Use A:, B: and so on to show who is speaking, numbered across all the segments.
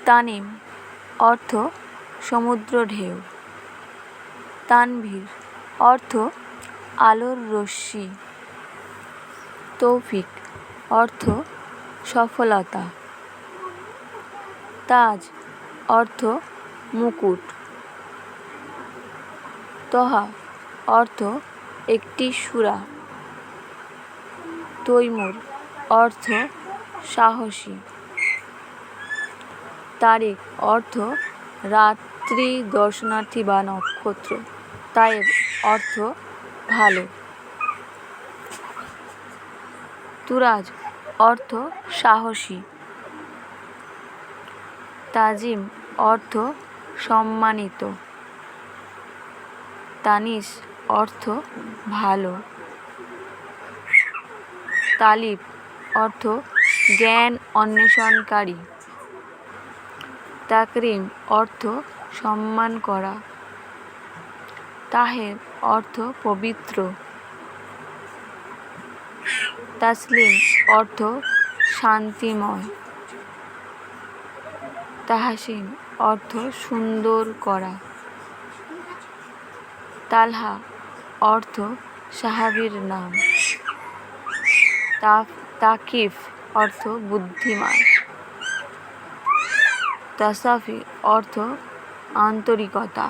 A: তানিম অর্থ সমুদ্র ঢেউ। তানভীর অর্থ আলোর রশ্মি। তৌফিক অর্থ সফলতা। তাজ অর্থ মুকুট। তহা অর্থ একটি সূরা। তৈমুর অর্থ সাহসী। তারিক অর্থ রাত্রি দর্শনার্থী বা নক্ষত্র। তায়েব অর্থ ভালো। তুরাজ অর্থ সাহসী। তাজিম অর্থ সম্মানিত। তানিস অর্থ ভালো। তালিব অর্থ জ্ঞান অন্বেষণকারী। তাকরিম অর্থ সম্মান করা। তাহের অর্থ পবিত্র। তাসলিম অর্থ শান্তিময়। তাহসিন অর্থ সুন্দর করা। তালহা অর্থ সাহাবীর নাম। তাকিফ অর্থ বুদ্ধিমান। তাসাফি অর্থ আন্তরিকতা।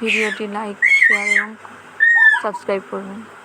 A: ভিডিওটি লাইক, শেয়ার এবং সাবস্ক্রাইব করবেন।